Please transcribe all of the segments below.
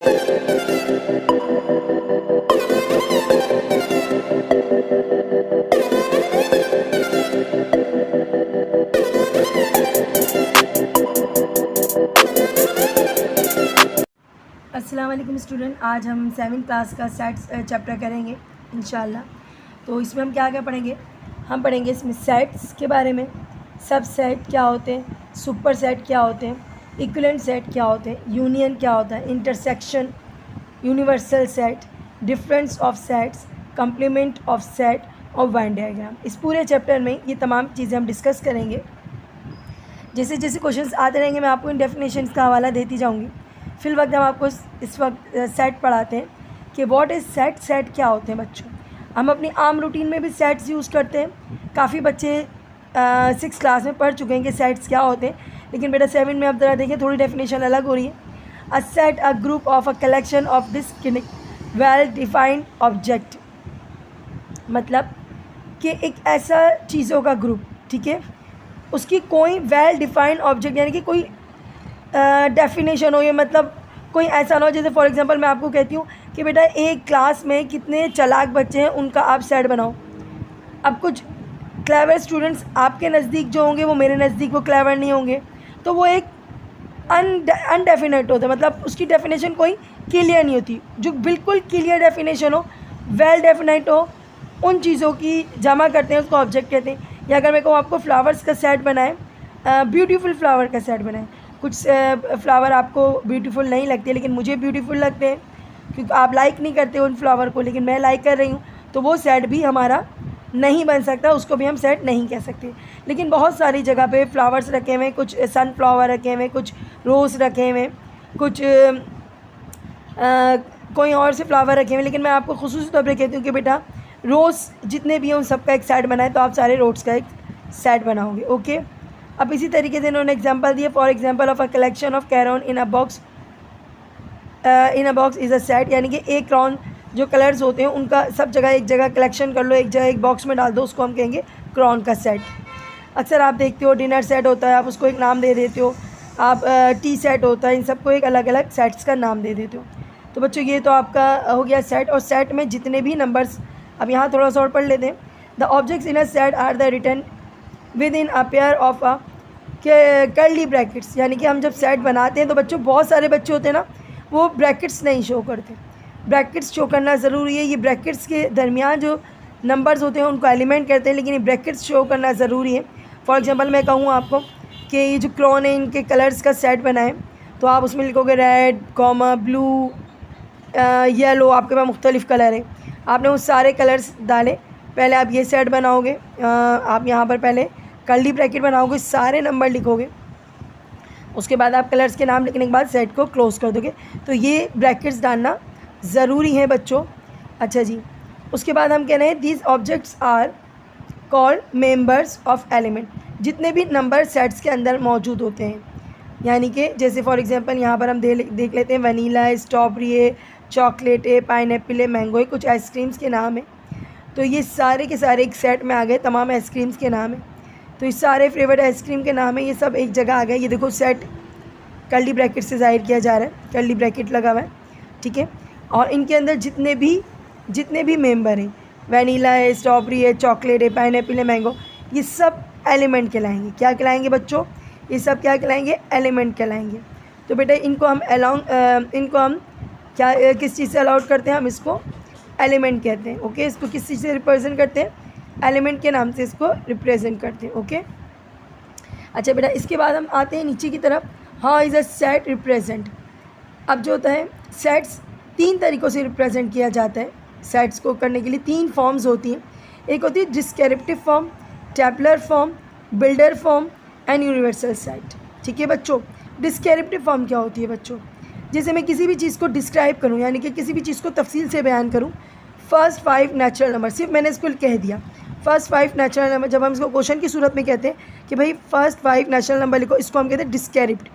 अस्सलाम वालेकुम स्टूडेंट, आज हम 7वीं क्लास का सेट्स चैप्टर करेंगे इंशाल्लाह। तो इसमें हम क्या क्या पढ़ेंगे? हम पढ़ेंगे इसमें सेट्स के बारे में, सब सेट क्या होते हैं, सुपर सेट क्या होते हैं, इक्विवेलेंट सेट क्या होते हैं, यूनियन क्या होता है, intersection, universal set, difference of sets, complement of set और वेन डायग्राम। इस पूरे चैप्टर में ये तमाम चीज़ें हम डिस्कस करेंगे। जैसे जैसे क्वेश्चंस आते रहेंगे मैं आपको इन डेफिनेशंस का हवाला देती जाऊँगी। फिल वक्त हम आपको इस वक्त सेट पढ़ाते हैं कि व्हाट इज़ सेट। सेट क्या होते हैं बच्चों? हम अपनी आम रूटीन में भी सेट्स यूज़ करते हैं। काफ़ी बच्चे 6 क्लास में पढ़ चुके हैं कि सेट्स क्या होते हैं, लेकिन बेटा 7 में अब ज़रा देखिए थोड़ी डेफिनेशन अलग हो रही है। A set a group of a collection of distinct well defined object, मतलब कि एक ऐसा चीज़ों का ग्रुप, ठीक है, उसकी कोई वेल डिफाइंड ऑब्जेक्ट यानी कि कोई डेफिनेशन हो, ये मतलब कोई ऐसा ना हो जैसे फॉर एग्जांपल मैं आपको कहती हूँ कि बेटा एक क्लास में कितने चालाक बच्चे हैं उनका आप सेट बनाओ। अब कुछ क्लेवर स्टूडेंट्स आपके नज़दीक जो होंगे वो मेरे नज़दीक वो क्लेवर नहीं होंगे, तो वो एक अनडेफिनेट होता है, मतलब उसकी डेफिनेशन कोई क्लियर नहीं होती। जो बिल्कुल क्लियर डेफिनेशन हो, वेल डेफिनेट हो, उन चीज़ों की जमा करते हैं, उसको ऑब्जेक्ट कहते हैं। या अगर मैं कहूँ आपको फ्लावर्स का सेट बनाएं, ब्यूटीफुल फ्लावर का सेट बनाएं। कुछ फ्लावर आपको ब्यूटीफुल नहीं लगते लेकिन मुझे ब्यूटीफुल लगते हैं, क्योंकि आप लाइक नहीं करते उन फ्लावर को लेकिन मैं लाइक कर रही हूँ, तो वो सेट भी हमारा नहीं बन सकता, उसको भी हम सेट नहीं कह सकते। लेकिन बहुत सारी जगह पे फ्लावर्स रखे हुए, कुछ सनफ्लावर रखे हुए, कुछ रोज़ रखे हुए, कुछ कोई और से फ्लावर रखे हुए, लेकिन मैं आपको खुसूसी तौर पर कहती हूँ कि बेटा रोज़ जितने भी हैं उन सबका एक सेट बनाए, तो आप सारे रोज़ का एक सेट बनाओगे। ओके, अब इसी तरीके से इन्होंने एग्जांपल दिए। For example of a collection of crayon in a box is a set, यानी कि एक क्रॉन जो कलर्स होते हैं उनका सब जगह एक जगह कलेक्शन कर लो, एक जगह एक बॉक्स में डाल दो, उसको हम कहेंगे क्रॉन का सेट। अक्सर आप देखते हो डिनर सेट होता है, आप उसको एक नाम दे देते हो, आप टी सेट होता है, इन सबको एक अलग अलग सेट्स का नाम दे देते हो। तो बच्चों ये तो आपका हो गया सेट। और सेट में जितने भी नंबर्स, अब यहाँ थोड़ा सा और पढ़ लेते हैं। The objects in a set are the written within a pair of a curly brackets, यानी कि हम जब सेट बनाते हैं तो बच्चों बहुत सारे बच्चे होते हैं ना, वो ब्रैकेट्स नहीं शो करते। ब्रैकेट्स शो करना ज़रूरी है। ये ब्रैकेट्स के दरमियान जो नंबर्स होते हैं उनको एलिमेंट करते हैं, लेकिन ये ब्रैकेट्स शो करना ज़रूरी है। फॉर एग्जांपल मैं कहूँ आपको कि ये जो क्रॉन है इनके कलर्स का सेट बनाएं, तो आप उसमें लिखोगे रेड, कॉमा, ब्लू, येलो, आपके पास मुख्तलिफ़ कलर हैं, आपने वो सारे कलर्स डाले। पहले आप ये सेट बनाओगे, आप यहाँ पर पहले कर्ली ब्रैकेट बनाओगे, सारे नंबर लिखोगे, उसके बाद आप कलर्स के नाम लिखने के बाद सेट को क्लोज़ कर दोगे। तो ये ब्रैकेट्स डालना ज़रूरी है बच्चों। अच्छा जी, उसके बाद हम कह रहे हैं these objects are called members of element, जितने भी नंबर सेट्स के अंदर मौजूद होते हैं, यानी कि जैसे फॉर एग्जांपल यहाँ पर हम देख लेते हैं वनीला है, स्ट्रॉबेरी है, चॉकलेट है, पाइनएप्पल है, मैंगो है, कुछ आइसक्रीम्स के नाम है। तो ये सारे के सारे एक सेट में आ गए, तमाम आइसक्रीम्स के नाम है। तो ये सारे फ्लेवर्ड आइसक्रीम के नाम है, ये सब एक जगह आ गए। ये देखो सेट कर्ली ब्रैकेट से ज़ाहिर किया जा रहा है, कर्ली ब्रैकेट लगा हुआ है, ठीक है। और इनके अंदर जितने भी मेंबर हैं, वनीला है, स्ट्रॉबेरी है, चॉकलेट है, पाइनएप्पल है, मैंगो, ये सब एलिमेंट कहलाएंगे। क्या कहलाएंगे बच्चों? ये सब क्या कहलाएंगे? एलिमेंट कहलाएंगे। तो बेटा इनको हम क्या किस चीज़ से अलाउड करते हैं? हम इसको एलिमेंट कहते हैं। ओके, इसको किस चीज़ से रिप्रेजेंट करते हैं? एलिमेंट के नाम से इसको रिप्रेजेंट करते हैं। ओके, अच्छा बेटा इसके बाद हम आते हैं नीचे की तरफ। How is a set represent? अब जो होता है सेट्स 3 तरीक़ों से रिप्रेजेंट किया जाता है। सेट्स को करने के लिए 3 फॉर्म्स होती हैं। एक होती है descriptive form, tabular form, builder form and universal set. ठीक है बच्चों, डिस्क्रिप्टिव फॉर्म क्या होती है बच्चों? जैसे मैं किसी भी चीज़ को डिस्क्राइब करूँ, यानी कि किसी भी चीज़ को तफसील से बयान करूँ। फर्स्ट 5 नेचुरल नंबर, सिर्फ मैंने इसको कह दिया फर्स्ट 5 नेचुरल नंबर। जब हम इसको क्वेश्चन की सूरत में कहते हैं कि भाई फर्स्ट 5 नेचुरल नंबर लिखो, इसको हम कहते हैं डिस्क्रिप्ट।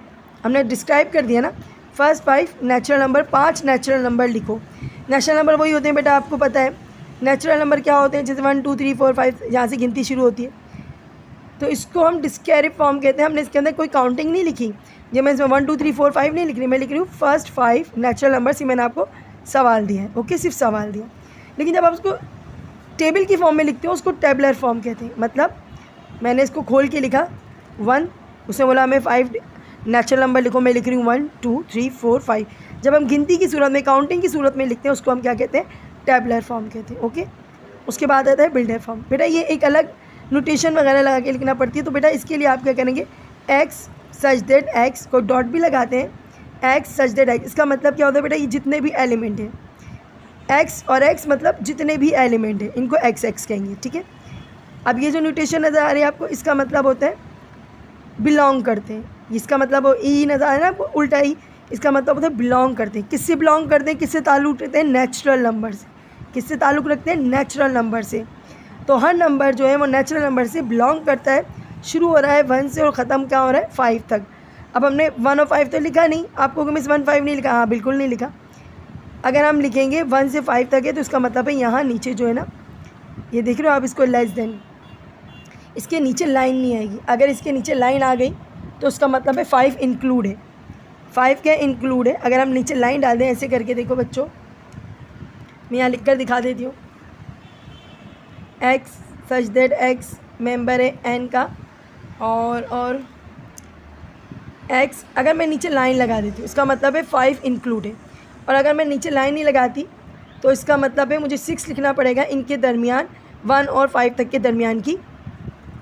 हमने डिस्क्राइब कर दिया ना, first 5 natural number, 5 natural number लिखो। नेचुरल नंबर वही होते हैं बेटा, आपको पता है नेचुरल नंबर क्या होते हैं, जैसे 1 2 3 4 5 यहाँ से गिनती शुरू होती है। तो इसको हम डिस्क्रिप्टिव फॉर्म कहते हैं। हमने इसके अंदर कोई काउंटिंग नहीं लिखी, जब मैं इसमें 1 2 3 4 5 नहीं लिख रही, मैं लिख रही हूँ फर्स्ट 5 नेचुरल नंबर्स ही मैंने आपको सवाल दिया है। ओके, सिर्फ सवाल दिया। लेकिन जब आप उसको टेबल की फॉर्म में लिखते हो उसको टेबलर फॉर्म कहते हैं। मतलब मैंने इसको खोल के लिखा 1, उसने बोला हमें 5 नेचुरल नंबर लिखो, मैं लिख रही हूँ 1 2 3 4 5। जब हम गिनती की सूरत में, काउंटिंग की सूरत में लिखते हैं उसको हम क्या कहते हैं? टेबलर फॉर्म कहते हैं। ओके, उसके बाद आता है बिल्डर फॉर्म। बेटा ये एक अलग नोटेशन वगैरह लगा के लिखना पड़ती है। तो बेटा इसके लिए आप क्या करेंगे? X such that x, co dot भी लगाते हैं, एक्स सच दैट एक्स। इसका मतलब क्या होता है बेटा? ये जितने भी एलिमेंट हैं, एक्स और एक्स मतलब जितने भी एलिमेंट हैं, इनको एक्स एक्स कहेंगे। ठीक है, अब ये जो नोटेशन नज़र आ रही है आपको, इसका मतलब होता है बिलोंग करते हैं। इसका मतलब ई नज़र आ रहा है ना आपको उल्टा ही, इसका मतलब होता है बिलोंग करते हैं। किससे बिलोंग करते हैं? किससे ताल्लुक़ रखते हैं? नेचुरल नंबर से। किससे ताल्लुक़ रखते हैं? नेचुरल नंबर से। तो हर नंबर जो है वो नेचुरल नंबर से बिलोंग करता है। शुरू हो रहा है 1 से और ख़त्म क्या हो रहा है? 5 तक। अब हमने 1 और 5 तो लिखा नहीं, आपको मिस 1 5 नहीं लिखा? हाँ, बिल्कुल नहीं लिखा। अगर हम लिखेंगे 1 से 5 तक है तो इसका मतलब है यहाँ नीचे जो है ना, ये देख रहे हो आप, इसको लेस देन, इसके नीचे लाइन नहीं आएगी। अगर इसके नीचे लाइन आ गई तो उसका मतलब है 5 इंक्लूड है। 5 क्या इंक्लूड है? अगर हम नीचे लाइन डाल दें ऐसे करके, देखो बच्चों, मैं यहाँ लिख कर दिखा देती हूँ। X such that x member है एन का, और एक्स, अगर मैं नीचे लाइन लगा देती हूँ इसका मतलब है 5 इंक्लूड है। और अगर मैं नीचे लाइन नहीं लगाती तो इसका मतलब है मुझे 6 लिखना पड़ेगा इनके दरमियान, 1 और 5 तक के दरमियान की,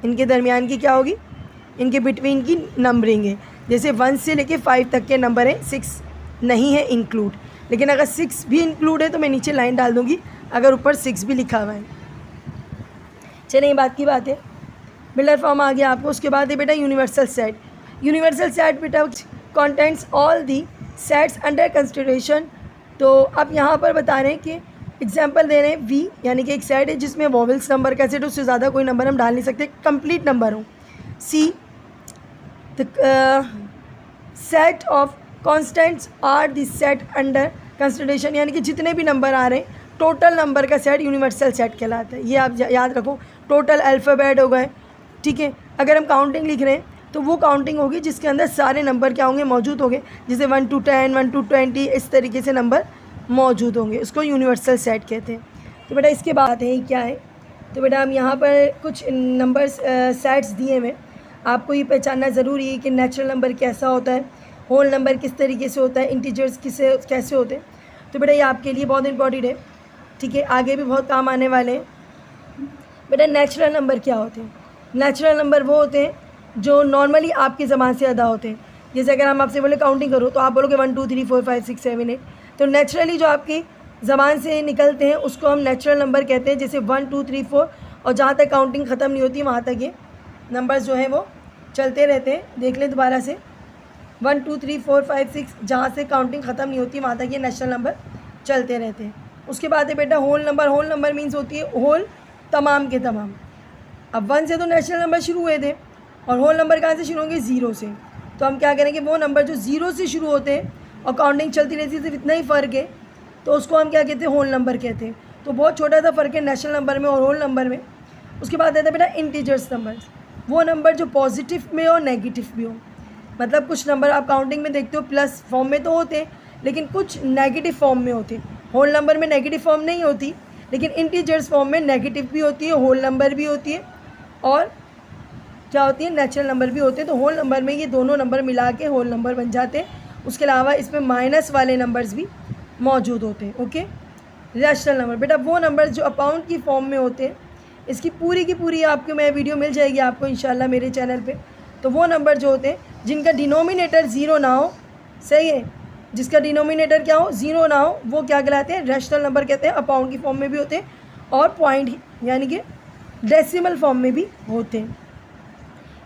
इनके दरमियान की क्या होगी? इनके बिटवीन की नंबरिंग है। जैसे 1 से लेके 5 तक के नंबर हैं, 6 नहीं है इंक्लूड। लेकिन अगर 6 भी इंक्लूड है तो मैं नीचे लाइन डाल दूँगी, अगर ऊपर 6 भी लिखा हुआ है। चलिए, ये बात की बात है। बिल्डर फॉर्म आ गया आपको। उसके बाद है बेटा यूनिवर्सल सेट। यूनिवर्सल सेट बेटा contents all the sets under consideration. तो आप यहाँ पर बता रहे हैं कि एग्जांपल दे रहे हैं वी, यानी कि एक सेट है जिसमें वॉवेल्स नंबर का सेट, उससे ज़्यादा कोई नंबर हम डाल नहीं सकते, कंप्लीट नंबर हो। C, the set of constants are the set under consideration, यानी कि जितने भी नंबर आ रहे हैं टोटल नंबर का सेट यूनिवर्सल सेट कहलाता है। ये आप याद रखो। टोटल अल्फ़ाबेट हो गए, ठीक है। अगर हम काउंटिंग लिख रहे हैं तो वो काउंटिंग होगी जिसके अंदर सारे नंबर क्या होंगे? मौजूद होंगे। जैसे 1 to 10, 1 to 20, इस तरीके से नंबर मौजूद होंगे, उसको यूनिवर्सल सेट कहते हैं। तो बेटा इसके बाद है क्या है? तो बेटा हम यहाँ पर कुछ नंबर्स सेट्स दिए हुए, आपको ये पहचानना ज़रूरी है कि नेचुरल नंबर कैसा होता है, होल नंबर किस तरीके से होता है, इंटीजर्स कैसे होते हैं। तो बेटा ये आपके लिए बहुत इंपॉर्टेंट है, ठीक है, आगे भी बहुत काम आने वाले हैं। बेटा नेचुरल नंबर क्या होते हैं? नेचुरल नंबर वो होते हैं जो नॉर्मली आपकी ज़बान से अदा होते हैं। जैसे अगर हम आपसे बोले काउंटिंग करो तो आप बोलोगे 1 2 3 4 5 6 7 8। तो नेचुरली जो आपकी ज़बान से निकलते हैं उसको हम नेचुरल नंबर कहते हैं। जैसे 1 2 3 4, और जहाँ तक काउंटिंग ख़त्म नहीं होती वहाँ तक ये नंबर्स जो हैं वो चलते रहते हैं। देख लें दोबारा से, 1 2 3 4 5 6, जहाँ से काउंटिंग ख़त्म नहीं होती वहाँ तक ये नेचुरल नंबर चलते रहते हैं। उसके बाद है बेटा whole number. Whole number means होती है होल, तमाम के तमाम। अब 1 से तो नेचुरल नंबर शुरू हुए थे, और होल नंबर कहाँ से शुरू होंगे? 0 से। तो हम क्या करेंगे? वो नंबर जो 0 से शुरू होते हैं और काउंटिंग चलती रहती है, सिर्फ इतना ही फ़र्क है, तो उसको हम क्या कहते हैं? होल नंबर कहते हैं। तो बहुत छोटा सा फ़र्क है नेचुरल नंबर में और होल नंबर में। उसके बाद आता है बेटा इंटीजर्स नंबर्स। वो नंबर जो पॉजिटिव में और नेगेटिव भी हो। मतलब कुछ नंबर आप काउंटिंग में देखते हो प्लस फॉर्म में तो होते हैं, लेकिन कुछ नेगेटिव फॉर्म में होते हैं। होल नंबर में नेगेटिव फॉर्म नहीं होती, लेकिन इंटीजर्स फॉर्म में नेगेटिव भी होती है, होल नंबर भी होती है, और क्या होती है? नेचुरल नंबर भी होते हैं। तो होल नंबर में ये दोनों नंबर मिला के होल नंबर बन जाते हैं। उसके अलावा इसमें माइनस वाले नंबर्स भी मौजूद होते हैं। ओके, रैशनल नंबर बेटा वो नंबर जो अपाउंड की फॉर्म में होते हैं। इसकी पूरी की पूरी आपको मैं वीडियो मिल जाएगी आपको इंशाल्लाह मेरे चैनल पे। तो वो नंबर जो होते हैं जिनका डिनोमिनेटर 0 ना हो, सही है, जिसका डिनोमिनेटर क्या हो? 0 ना हो, वो क्या कहलाते हैं? रैशनल नंबर कहते हैं। अपाउंड की फॉर्म में भी होते हैं और पॉइंट यानी कि डेसिमल फॉर्म में भी होते हैं।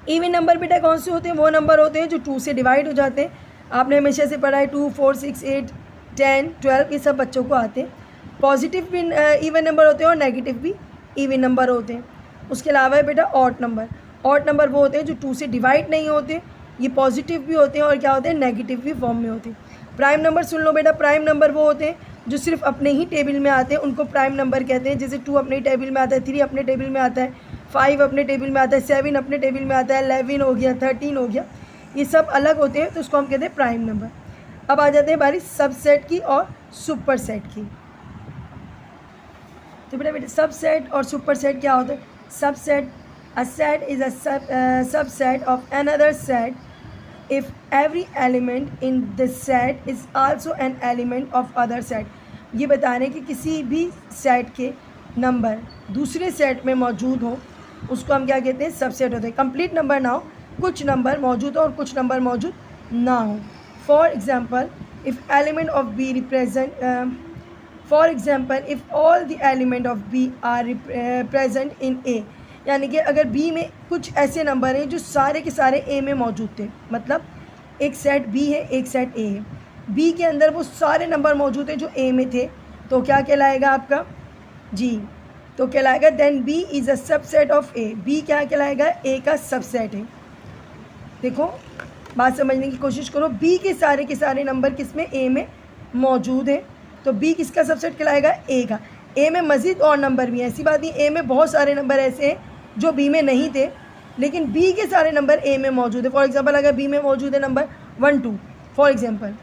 इवन नंबर बेटा कौन से होते हैं? वो नंबर होते हैं जो 2 से डिवाइड हो जाते हैं। आपने हमेशा से पढ़ा है 2 4 6 8 10 12, ये सब बच्चों को आते हैं। पॉजिटिव भी इवन नंबर होते हैं और नेगेटिव भी इवन नंबर होते हैं। उसके अलावा है बेटा ऑड नंबर। ऑड नंबर वो होते हैं जो 2 से डिवाइड नहीं होते, ये पॉजिटिव भी होते हैं और क्या होते हैं? नेगेटिव भी फॉर्म में होते हैं। प्राइम नंबर सुन लो बेटा। प्राइम नंबर वो होते हैं जो सिर्फ अपने ही टेबल में आते हैं, उनको प्राइम नंबर कहते हैं। जैसे 2 अपने टेबल में आता है, 3 अपने टेबल में आता है, 5 अपने टेबल में आता है, 7 अपने टेबल में आता है, 11 हो गया, 13 हो गया, ये सब अलग होते हैं तो उसको हम कहते हैं प्राइम नंबर। अब आ जाते हैं बारी सबसेट की और सुपर सेट की। तो बेटा सबसेट और सुपर सेट क्या होता है? Subset, a set is a subset of another set if every element in the set is also an element of other set। ये बता रहे हैं कि किसी भी सेट के नंबर दूसरे सेट में मौजूद हो उसको हम क्या कहते हैं? सबसेट होते हैं। कंप्लीट नंबर ना हो, कुछ नंबर मौजूद हो और कुछ नंबर मौजूद ना हो। For example if element of B represent for example if all the element of B are present in A, यानी कि अगर बी में कुछ ऐसे नंबर हैं जो सारे के सारे ए में मौजूद थे, मतलब एक सेट बी है एक सेट ए है, बी के अंदर वो सारे नंबर मौजूद हैं जो ए में थे, तो क्या कहलाएगा आपका? जी, तो कहलाएगा then B is a subset of A. B क्या कहलाएगा? ए का सबसेट है। देखो बात समझने की कोशिश करो, बी के सारे नंबर किस में? ए में मौजूद है, तो बी किसका सबसेट कहलाएगा? ए का। ए में मज़ीद और नंबर भी हैं, ऐसी बात नहीं, ए में बहुत सारे नंबर ऐसे हैं जो बी में नहीं थे लेकिन बी के सारे नंबर ए में मौजूद है। फॉर एग्जांपल अगर बी में मौजूद है नंबर 1 2 फॉर एग्जांपल,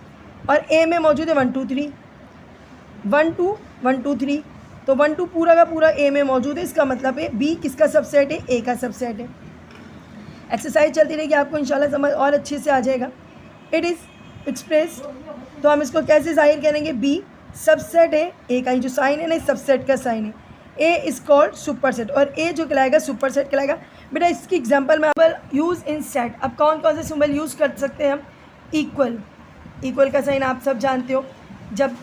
और ए में मौजूद है 1 2 3 1 2 1 2 3, तो 1 2 पूरा का पूरा ए में मौजूद है, इसका मतलब है बी किसका सबसेट है? ए का सबसेट है। एक्सरसाइज चलती रहेगी, आपको इंशाल्लाह समझ और अच्छे से आ जाएगा। इट इज़ एक्सप्रेस, तो हम इसको कैसे जाहिर करेंगे? बी सबसेट है ए का, जो साइन है ना सबसेट का साइन है। A is called super set, और ए जो कहलाएगा सुपर सेट कहलाएगा। बेटा इसकी एग्जांपल में सिंबल यूज़ इन सेट, अब कौन कौन से सिंबल यूज़ कर सकते हैं हम? इक्वल, इक्वल का साइन आप सब जानते हो, जब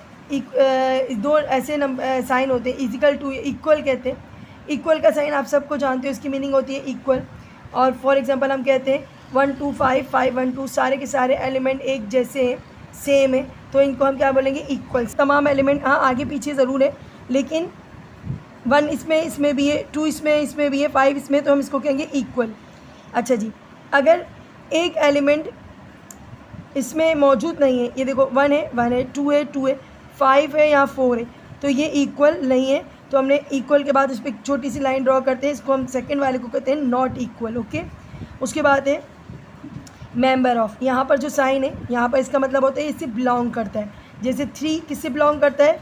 दो ऐसे नंबर साइन होते हैं इक्वल टू, इक्वल कहते हैं। इक्वल का साइन आप सबको जानते हो, इसकी मीनिंग होती है इक्वल। और फॉर एग्जांपल हम कहते हैं 1 2 5 5 1 2, सारे के सारे एलिमेंट एक जैसे हैं, सेम है, तो इनको हम क्या बोलेंगे? इक्वल्स। तमाम एलिमेंट हाँ आगे पीछे ज़रूर है, लेकिन 1 इसमें भी है, 2 इसमें भी है, 5 इसमें, तो हम इसको कहेंगे इक्वल। अच्छा जी, अगर एक एलिमेंट इसमें मौजूद नहीं है, ये देखो 1 है 2 है 2 है, 5 है या 4 है, तो ये इक्वल नहीं है, तो हमने इक्वल के बाद उस पर एक छोटी सी लाइन ड्रॉ करते हैं, इसको हम सेकंड वाले को कहते हैं नॉट इक्वल। ओके, उसके बाद है मेंबर ऑफ, यहाँ पर जो साइन है यहाँ पर इसका मतलब होता है इससे बिलोंग करता है। जैसे 3 किससे बिलोंग करता है?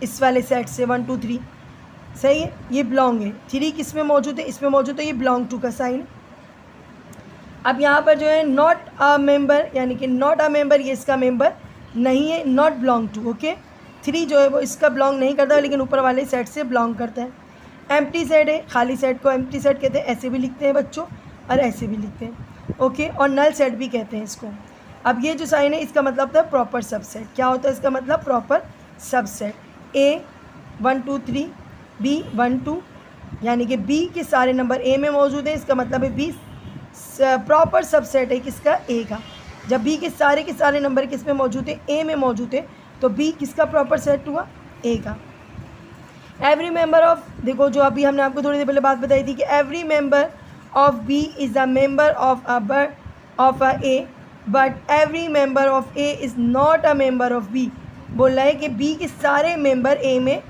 इस वाले सेट से, 1 2 3, सही है, ये बिलोंग है। 3 किस में मौजूद है? इसमें मौजूद है, ये बिलोंग टू का साइन है। अब यहाँ पर जो है नॉट अ मेंबर, यानी कि नॉट अ मेंबर, ये इसका मेंबर नहीं है, नॉट बिलोंग टू। ओके, 3 जो है वो इसका बिलोंग नहीं करता, लेकिन ऊपर वाले सेट से बिलोंग करता है। एम्प्टी सेट है, खाली सेट को एम्प्टी सेट कहते हैं, ऐसे भी लिखते हैं बच्चों और ऐसे भी लिखते हैं। ओके, और नल सेट भी कहते हैं इसको। अब ये जो साइन है इसका मतलब होता है प्रॉपर सबसेट। क्या होता है इसका मतलब? Proper subset. ए 1 2 3, बी 1 2, यानी कि बी के सारे नंबर ए में मौजूद है, इसका मतलब है बी प्रॉपर सबसेट है किसका? ए का। जब बी के सारे नंबर किस में मौजूद है? ए में मौजूद है, तो बी किसका प्रॉपर सेट हुआ? ए का। एवरी मेंबर ऑफ, देखो जो अभी हमने आपको थोड़ी देर पहले बात बताई थी कि every member of B is a member of a A, but every member of A is not a member of B. बोल रहा है कि बी के सारे मेंबर ए में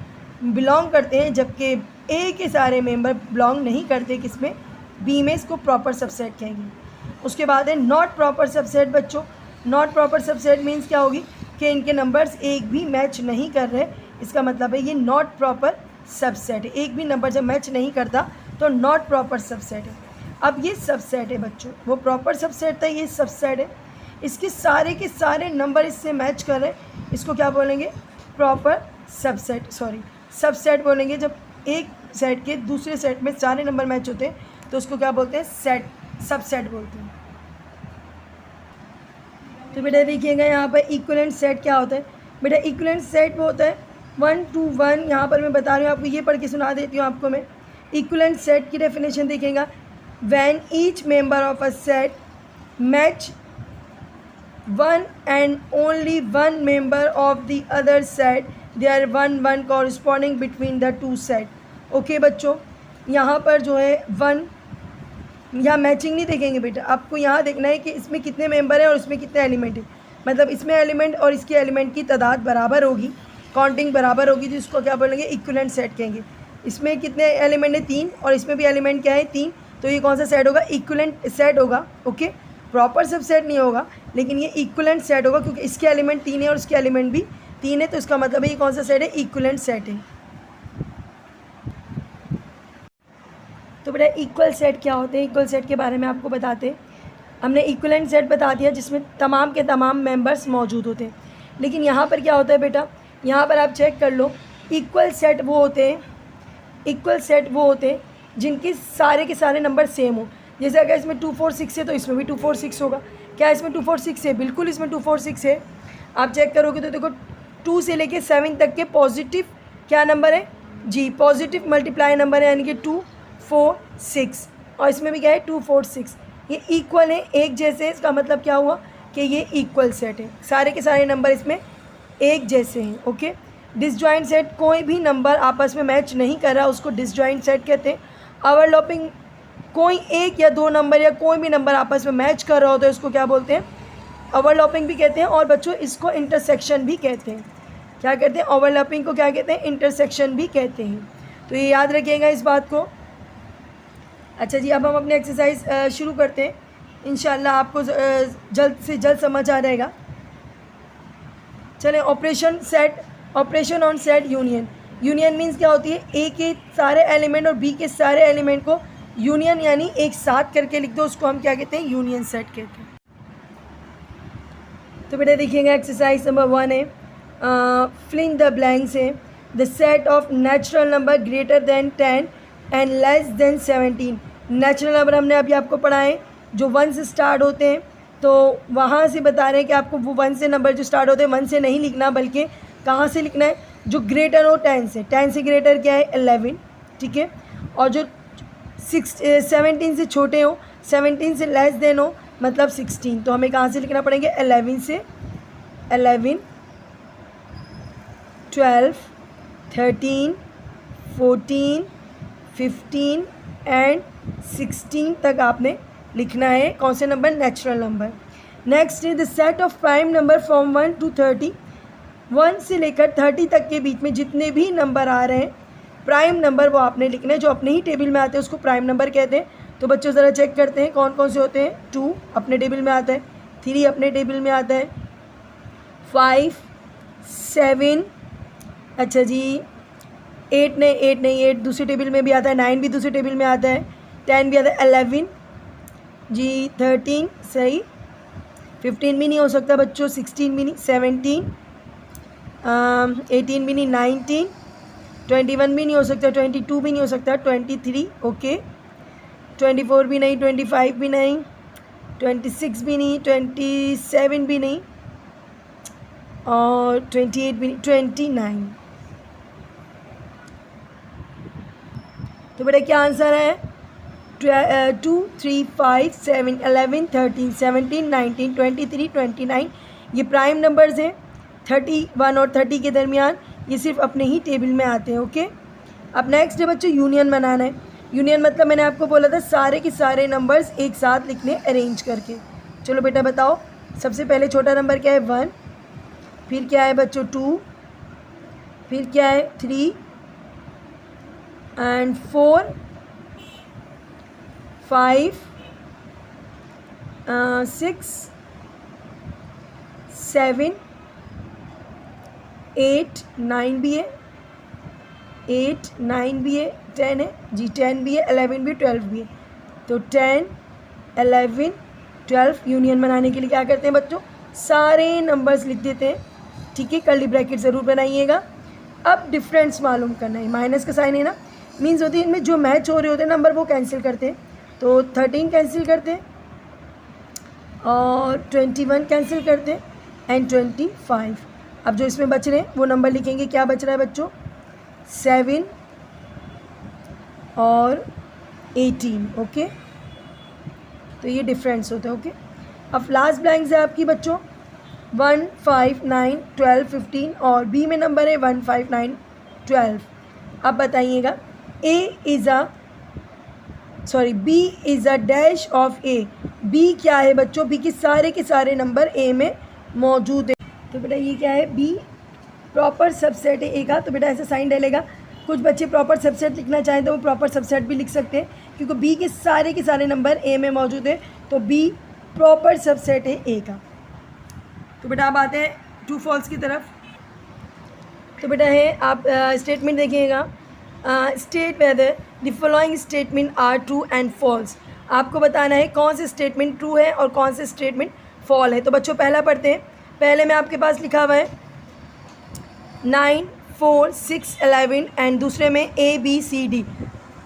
बिलोंग करते हैं, जबकि ए के सारे मेंबर बिलोंग नहीं करते किसमें? बी में। इसको प्रॉपर सबसेट कहेंगे। उसके बाद है नॉट प्रॉपर सबसेट। बच्चों नॉट प्रॉपर सबसेट मीन्स क्या होगी? कि इनके नंबर्स एक भी मैच नहीं कर रहे, इसका मतलब है ये नॉट प्रॉपर सबसेट है। एक भी नंबर जब मैच नहीं करता तो नॉट प्रॉपर सबसेट है। अब ये सबसेट है बच्चों, वो प्रॉपर सबसेट था, ये सबसेट है, इसके सारे के सारे नंबर इससे मैच कर रहे, इसको क्या बोलेंगे? प्रॉपर सबसेट, सॉरी सबसेट बोलेंगे। जब एक सेट के दूसरे सेट में सारे नंबर मैच होते हैं तो उसको क्या बोलते हैं? सेट, सबसेट बोलते हैं। तो बेटा देखिएगा यहाँ पर इक्विवेलेंट सेट क्या होता है? बेटा इक्विवेलेंट सेट वो होता है 1 to 1, यहाँ पर मैं बता रही हूँ आपको, ये पढ़ के सुना देती हूँ आपको मैं। इक्विवेलेंट सेट की डेफिनेशन देखिएगा, when each member of a set match one and only one member of the other set, there 1 corresponding between the two set। Okay बच्चों, यहाँ पर जो है 1, यहाँ मैचिंग नहीं देखेंगे बेटा, आपको यहाँ देखना है कि इसमें कितने मेंबर हैं और इसमें कितने एलिमेंट हैं। मतलब इसमें एलिमेंट और इसके एलिमेंट की तादाद बराबर होगी, काउंटिंग बराबर होगी, जिसको क्या बोलेंगे? इक्विवेलेंट सेट कहेंगे। इसमें कितने एलिमेंट है 3 और इसमें भी एलिमेंट क्या है 3, तो ये कौन सा सेट होगा, इक्विवेलेंट सेट होगा। ओके, प्रॉपर सबसेट नहीं होगा लेकिन ये इक्विवेलेंट सेट होगा क्योंकि इसके एलिमेंट 3 है और इसके एलिमेंट भी 3 है, तो इसका मतलब है ये कौन सा सेट है, इक्विवेलेंट सेट है। तो बेटा इक्वल सेट क्या होते हैं, इक्वल सेट के बारे में आपको बताते हैं। हमने इक्विवेलेंट सेट बता दिया जिसमें तमाम के तमाम मेंबर्स मौजूद होते हैं, लेकिन यहाँ पर क्या होता है बेटा, यहाँ पर आप चेक कर लो, इक्वल सेट वो होते हैं, इक्वल सेट वो होते हैं जिनके सारे के सारे नंबर सेम हो। जैसे अगर इसमें 2 4 6 है तो इसमें भी 2 4 6 होगा। क्या इसमें 2 4 6 है, बिल्कुल इसमें 2 4 6 है। आप चेक करोगे तो देखो 2 से लेके 7 तक के पॉजिटिव क्या नंबर है जी, पॉजिटिव मल्टीप्लाई नंबर है, यानी कि 2 4 6, और इसमें भी क्या है 2 4 6, ये इक्वल है, एक जैसे। इसका मतलब क्या हुआ कि ये इक्वल सेट है, सारे के सारे नंबर इसमें एक जैसे हैं। ओके, डिसजॉइंट सेट, कोई भी नंबर आपस में मैच नहीं कर रहा उसको डिसजॉइंट सेट कहते हैं। ओवरलैपिंग, कोई एक या दो नंबर या कोई भी नंबर आपस में मैच कर रहा हो तो इसको क्या बोलते हैं, ओवरलैपिंग भी कहते हैं। और बच्चों इसको इंटरसेक्शन भी कहते हैं। क्या कहते हैं, ओवरलैपिंग को क्या कहते हैं, इंटरसेक्शन भी कहते हैं। तो ये याद रखिएगा इस बात को। अच्छा जी, अब हम अपने एक्सरसाइज शुरू करते हैं, इंशाल्लाह आपको जल्द से जल्द समझ आ जाएगा। चलें, operation set, operation on set union. Union means क्या होती है, ए के सारे एलिमेंट और बी के सारे एलिमेंट को यूनियन यानी एक साथ करके लिख दो, उसको हम क्या कहते हैं, यूनियन सेट कहते हैं। तो बेटा देखिएगा एक्सरसाइज नंबर 1 है, फिल द ब्लैंक्स है। The set of natural number greater than 10 and less than 17। Natural number हमने अभी आपको पढ़ा है जो 1 से स्टार्ट होते हैं, तो वहाँ से बता रहे हैं कि आपको वो 1 से नंबर जो स्टार्ट होते हैं 1 से नहीं लिखना, बल्कि कहाँ से लिखना है, जो ग्रेटर हो 10 से। 10 से ग्रेटर क्या है 11, ठीक है। और जो 17 से छोटे हो, 17 से लेस देन हो मतलब 16, तो हमें कहाँ से लिखना पड़ेंगे, 11 से। 11 12 13 14 15 एंड 16 तक आपने लिखना है कौन से नंबर, नेचुरल नंबर। नेक्स्ट है the set of prime number from 1 to 30। 1 से लेकर 30 तक के बीच में जितने भी नंबर आ रहे हैं प्राइम नंबर वो आपने लिखने हैं, जो अपने ही टेबल में आते हैं उसको प्राइम नंबर कहते हैं। तो बच्चों ज़रा चेक करते हैं कौन कौन से होते हैं। 2 अपने टेबल में आता है, 3 अपने टेबल में आता है, 5 7, अच्छा जी 8 नहीं 8 दूसरे टेबल में भी आता है, 9 भी दूसरे टेबल में आता है, 10 भी आता है, 11 जी 13 सही, 15 भी नहीं हो सकता बच्चों, 16 भी नहीं, 17 18 भी नहीं, 19 21 भी नहीं हो सकता, 22 भी नहीं हो सकता, 23 ओके, 24 भी नहीं, 25 भी नहीं, 26 भी नहीं, 27 भी नहीं, और 28 भी नहीं, 29। तो बेटा क्या आंसर है, 2 3 5 7 11 13 17 19 23 29। ये प्राइम नंबर्स हैं 31 और 30 के दरमियान, ये सिर्फ अपने ही टेबल में आते हैं। ओके, अब नेक्स्ट है बच्चों यूनियन बनाना है। यूनियन मतलब मैंने आपको बोला था सारे के सारे नंबर्स एक साथ लिखने अरेंज करके। चलो बेटा बताओ, सबसे पहले छोटा नंबर क्या है 1, फिर क्या है बच्चों 2, फिर क्या है 3 एंड 4 5 6 7 8 9 भी है, 8 9 भी है, 10 है जी, 10 भी है, 11 भी, 12 भी है। तो 10 11 12 यूनियन बनाने के लिए क्या करते हैं बच्चों, सारे नंबर्स लिख देते हैं, ठीक है। कर्ली ब्रैकेट ज़रूर बनाइएगा। अब डिफरेंस मालूम करना है, माइनस का साइन है ना, मीन्स होती है इनमें जो मैच हो रहे होते हैं नंबर वो कैंसिल करते हैं। तो 13 कैंसिल करते हैं और 21 कैंसिल करते हैं एंड 25। अब जो इसमें बच रहे हैं वो नंबर लिखेंगे, क्या बच रहा है बच्चों 7 और 18। ओके, तो ये डिफरेंस होता है। ओके, अब लास्ट ब्लैंक्स है आपकी बच्चों 1 5 9 12 15 और बी में नंबर है 1 5 9 12। अब बताइएगा B is a dash of A. B क्या है बच्चों, बी के सारे नंबर ए में मौजूद है। तो बेटा ये क्या है, बी प्रॉपर सबसेट है ए का। तो बेटा ऐसा साइन डलेगा, कुछ बच्चे प्रॉपर सबसेट लिखना चाहें तो वो प्रॉपर सबसेट भी लिख सकते हैं, क्योंकि बी के सारे नंबर ए में मौजूद है, तो बी प्रॉपर सबसेट है ए का। तो बेटा आप आते हैं ट्रू फॉल्स की तरफ। तो बेटा है आप स्टेटमेंट देखिएगा, state whether the following statement are true and false. आपको बताना है कौन से स्टेटमेंट ट्रू है और कौन से स्टेटमेंट फॉल है। तो बच्चों पहला पढ़ते हैं। पहले में आपके पास लिखा हुआ है 9, 4, 6, 11 एंड दूसरे में A, B, C, D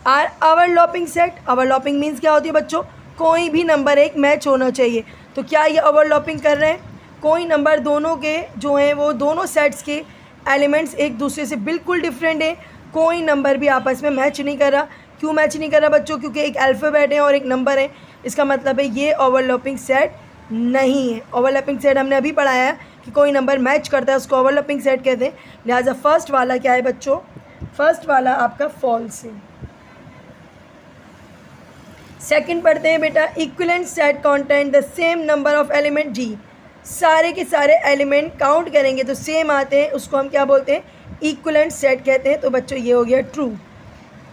are overlapping set. Overlapping means क्या होती है बच्चों, कोई भी नंबर एक मैच होना चाहिए। तो क्या ये ओवरलैपिंग कर रहे हैं, कोई नंबर दोनों के जो हैं वो दोनों सेट्स के एलिमेंट्स एक दूसरे से बिल्कुल डिफरेंट है, कोई नंबर भी आपस में मैच नहीं कर रहा। क्यों मैच नहीं कर रहा बच्चों, क्योंकि एक अल्फ़ाबेट है और एक नंबर है, इसका मतलब है ये ओवरलैपिंग सेट नहीं है। ओवरलैपिंग सेट हमने अभी पढ़ाया है कि कोई नंबर मैच करता है उसको ओवरलैपिंग सेट कहते हैं। लिहाजा फर्स्ट वाला क्या है बच्चों, फर्स्ट वाला आपका फॉल्स है। सेकंड पढ़ते हैं बेटा, equivalent set content the same number of element G. सारे के सारे एलिमेंट काउंट करेंगे तो सेम आते हैं, उसको हम क्या बोलते हैं, इक्विवेलेंट सेट कहते हैं। तो बच्चों ये हो गया true.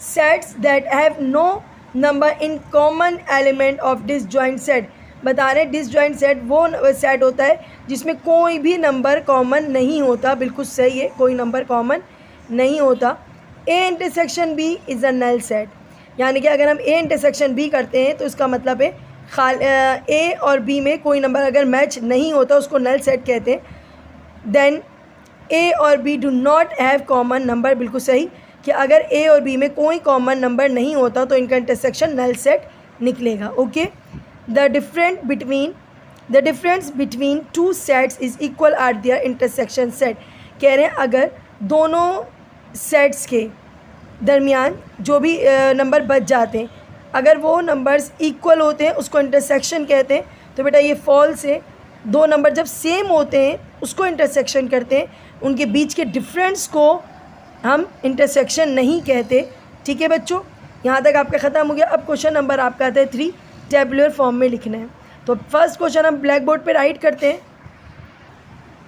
Sets that have no number in common element of disjoint set. बता रहे डिसजॉइंट सेट वो सेट होता है जिसमें कोई भी नंबर कॉमन नहीं होता। बिल्कुल सही है, कोई नंबर कॉमन नहीं होता। A intersection B is a null set, यानी कि अगर हम ए इंटरसेक्शन बी करते हैं तो इसका मतलब है ए और बी में कोई नंबर अगर मैच नहीं होता उसको नल सेट कहते हैं। देन ए और B do not have common number. बिल्कुल सही कि अगर ए और बी में कोई कॉमन नंबर नहीं होता तो इनका इंटरसेक्शन नल सेट निकलेगा। Okay, the difference between two sets is equal eight there intersection set. कह रहे हैं अगर दोनों सेट्स के दरमियान जो भी नंबर बच जाते हैं, अगर वो नंबर्स इक्वल होते हैं उसको इंटरसेक्शन कहते हैं। तो बेटा ये फॉल्स है। दो नंबर जब सेम होते हैं उसको इंटरसेक्शन करते हैं, उनके बीच के डिफरेंस को हम इंटरसेक्शन नहीं कहते। ठीक है बच्चों, यहाँ तक आपका ख़त्म हो गया। अब क्वेश्चन नंबर आपका आता है 3, टेबुलर फॉर्म में लिखना है। तो फर्स्ट क्वेश्चन हम ब्लैक बोर्ड पर राइट करते हैं।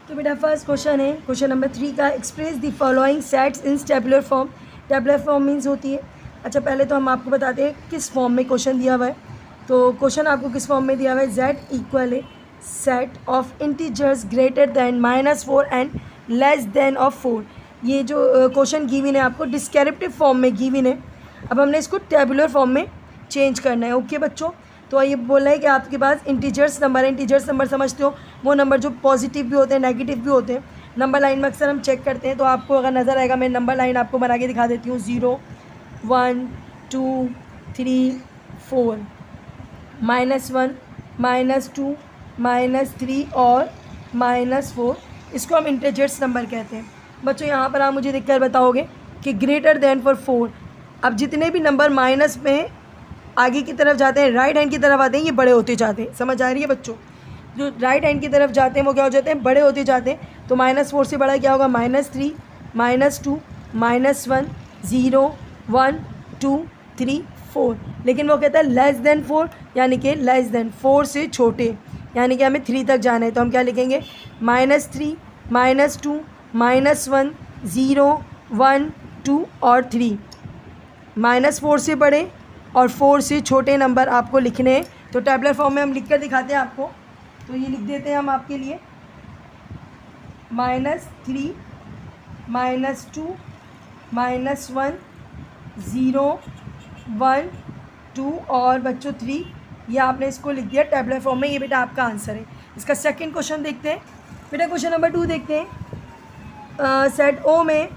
तो बेटा फर्स्ट क्वेश्चन है क्वेश्चन नंबर 3 का, express the following sets in tabular form. Tabular form means होती है, अच्छा पहले तो हम आपको बताते हैं किस फॉर्म में क्वेश्चन दिया हुआ है। तो क्वेश्चन आपको किस फॉर्म में दिया हुआ है, z इक्वल है set of integers greater than -4 and less than of 4। ये जो क्वेश्चन गिवन है आपको डिस्क्रिप्टिव फॉर्म में गिवन है, अब हमने इसको टेबुलर फॉर्म में चेंज करना है। ओके बच्चों, तो ये बोल रहा है कि आपके पास इंटीजर्स नंबर है। इंटीजर्स नंबर समझते हो, वो नंबर जो पॉजिटिव भी होते हैं नेगेटिव भी होते हैं। नंबर लाइन में अक्सर हम चेक करते हैं, तो आपको अगर नज़र आएगा, मैं नंबर लाइन आपको बना के दिखा देती हूँ। 0, 1, 2, 3, 4, -1, -2, -3 और -4, इसको हम इंटीजर्स नंबर कहते हैं। बच्चों यहाँ पर आप मुझे देखकर बताओगे कि ग्रेटर देन फॉर 4। अब जितने भी नंबर माइनस में आगे की तरफ जाते हैं, राइट हैंड की तरफ आते हैं, ये बड़े होते जाते हैं। समझ आ रही है बच्चों, जो राइट हैंड की तरफ जाते हैं वो क्या हो जाते हैं, बड़े होते जाते हैं। तो -4 से बड़ा क्या होगा, -3, -2, -1, 0, 1, 2, 3, 4। लेकिन वो कहता है लेस देन 4, यानी कि लेस देन 4 से छोटे, यानी कि हमें 3 तक जाना है। तो हम क्या लिखेंगे, -3, -2, -1, 0, 1, 2 और 3। -4 से बड़े और 4 से छोटे नंबर आपको लिखने हैं। तो टेबुलर फॉर्म में हम लिख कर दिखाते हैं आपको। तो ये लिख देते हैं हम आपके लिए, -3, -2, -1, 0, 1, 2 और बच्चों 3। ये आपने इसको लिख दिया टेबुलर फॉर्म में। ये बेटा आपका आंसर है। इसका सेकंड क्वेश्चन देखते हैं। बेटा क्वेश्चन नंबर 2 देखते हैं। सेट ओ में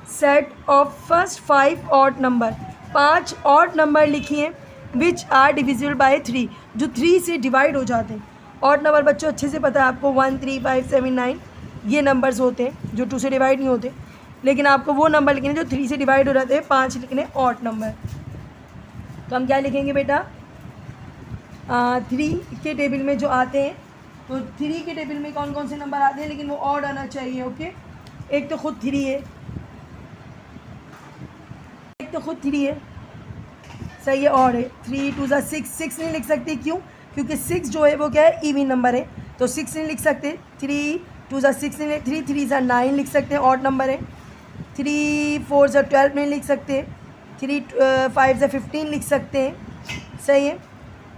set of first 5 odd number, 5 odd number लिखिए विच आर डिविजिबल बाय 3, जो 3 से डिवाइड हो जाते हैं। ऑड नंबर बच्चों अच्छे से पता है आपको, 1, 3, 5, 7, 9 ये नंबर्स होते हैं जो 2 से डिवाइड नहीं होते। लेकिन आपको वो नंबर लिखने जो 3 से डिवाइड हो जाते हैं, 5 लिखने ऑड नंबर। तो हम क्या लिखेंगे बेटा, 3 के टेबल में जो आते हैं, तो 3 के टेबल में कौन कौन से नंबर आते हैं, लेकिन वो ऑड आना चाहिए। ओके, एक तो खुद 3 है, एक तो खुद 3 है, सही है, ऑड है। 3 2 6, 6 नहीं लिख सकते, क्यों, क्योंकि 6 जो है वो क्या है, इवन नंबर है, तो 6 नहीं लिख सकते। 3 2 6 नहीं, 3 3 9 लिख सकते हैं, ऑड नंबर है। 3 4 ज़ा 12 नहीं लिख सकते, 3 5 ज़ा 15 लिख सकते हैं, सही है।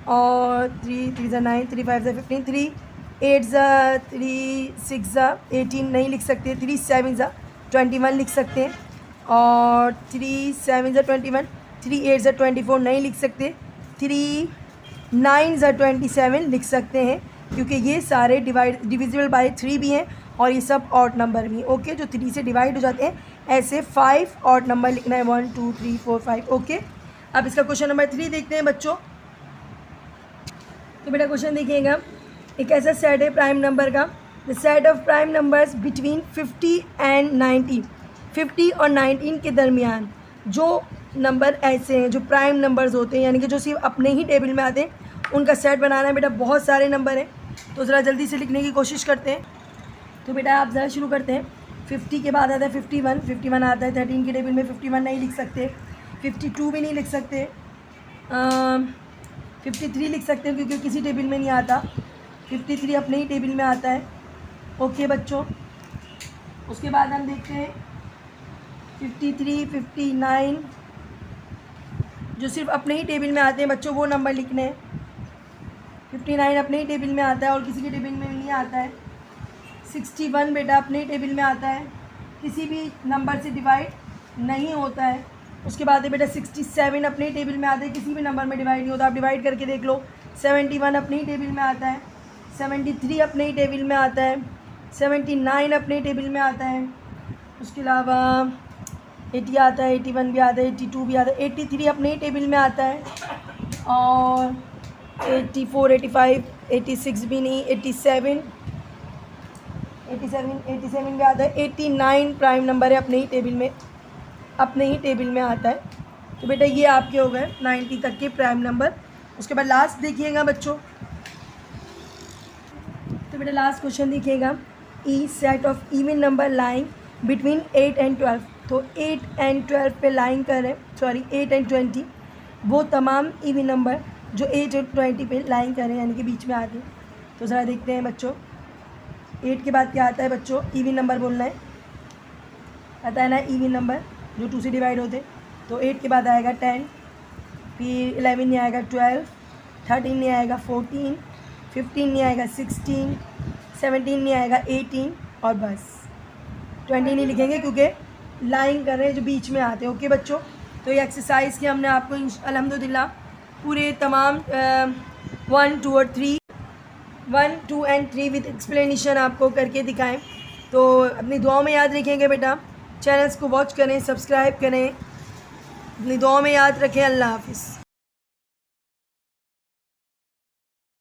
और 3 3 ज़ा 9, 3 5 ज़ा 15, 3 8 ज़ा 3 6 ज़ा 18 नहीं लिख सकते, 3 7 ज़ा 21 लिख सकते हैं, और 3 7 ज़ा 21, 3 8 ज़ा 24 नहीं लिख सकते, 3 9 ज़ा 27 लिख सकते हैं, क्योंकि ये सारे डिविजिबल बाय 3 भी हैं और ये सब ऑड नंबर भी हैं। ओके, जो 3 से डिवाइड हो जाते हैं, ऐसे 5 ऑड नंबर लिखना है, 1 2 3 4 5। ओके, अब इसका क्वेश्चन नंबर 3 देखते हैं बच्चों। तो बेटा क्वेश्चन देखिएगा, एक ऐसा सेट है प्राइम नंबर का, the set of prime numbers between 50 and 90, 50 और 19 के दरमियान जो नंबर ऐसे हैं जो प्राइम नंबर्स होते हैं, यानी कि जो सिर्फ अपने ही टेबल में आते हैं, उनका सेट बनाना है। बेटा बहुत सारे नंबर हैं, तो ज़रा जल्दी से लिखने की कोशिश करते हैं। तो बेटा आप ज़रा शुरू करते हैं। 50 के बाद आता है 51, 51 आता है 13 के टेबल में, 51 नहीं लिख सकते, 52 भी नहीं लिख सकते, 53 लिख सकते हैं क्योंकि किसी टेबल में नहीं आता, 53 अपने ही टेबल में आता है। ओके बच्चों, उसके बाद हम देखते हैं 53 59 जो सिर्फ अपने ही टेबल में आते हैं बच्चों, वो नंबर लिखने हैं। 59 अपने ही टेबल में आता है और किसी के टेबल में नहीं आता है। 61 बेटा अपने ही टेबल में आता है, किसी भी नंबर से डिवाइड नहीं होता है। उसके बाद है बेटा 67 अपने ही टेबल में आता है, किसी भी नंबर में डिवाइड नहीं होता, आप डिवाइड करके देख लो। 71 अपने ही टेबल में आता है, 73 अपने ही टेबल में आता है, 79 अपने ही टेबल में आता है। उसके अलावा 80 आता है, 81 भी आता है, 82 भी आता है, 83 अपने ही टेबल में आता है, और 84 85 86 भी नहीं, 87 भी आता है, 89 प्राइम नंबर है, अपने ही टेबल में आता है। तो बेटा ये आपके हो गए 90 तक के प्राइम नंबर। उसके बाद लास्ट देखिएगा बच्चों, तो बेटा लास्ट क्वेश्चन देखिएगा, E set of even number lying between 8 and 12। तो 8 एंड 12 पे लाइन कर रहे हैं, सॉरी 8 एंड 20, वो तमाम इवन नंबर जो 8 और 20 पे लाइन कर रहे हैं, यानी कि बीच में आते हैं। तो ज़रा देखते हैं बच्चों, 8 के बाद क्या आता है बच्चों, इवन नंबर बोलना है, आता है ना इवन नंबर जो 2 से डिवाइड होते। तो 8 के बाद आएगा 10, फिर 11 नहीं आएगा 12, 13 नहीं आएगा 14, 15 नहीं आएगा 16, 17 नहीं आएगा 18, और बस 20 नहीं लिखेंगे क्योंकि लाइन कर रहे हैं जो बीच में आते हैं। ओके बच्चों, तो ये एक्सरसाइज की हमने आपको अल्हम्दुलिल्लाह पूरे तमाम 1 2 और 3 1 2 एंड 3 विद एक्सप्लेनेशन आपको करके दिखाएं। तो अपनी दुआओं में याद रखेंगे बेटा, चैनल्स को वॉच करें, सब्सक्राइब करें, अपनी दुआओं में याद रखें। अल्लाह हाफिज़।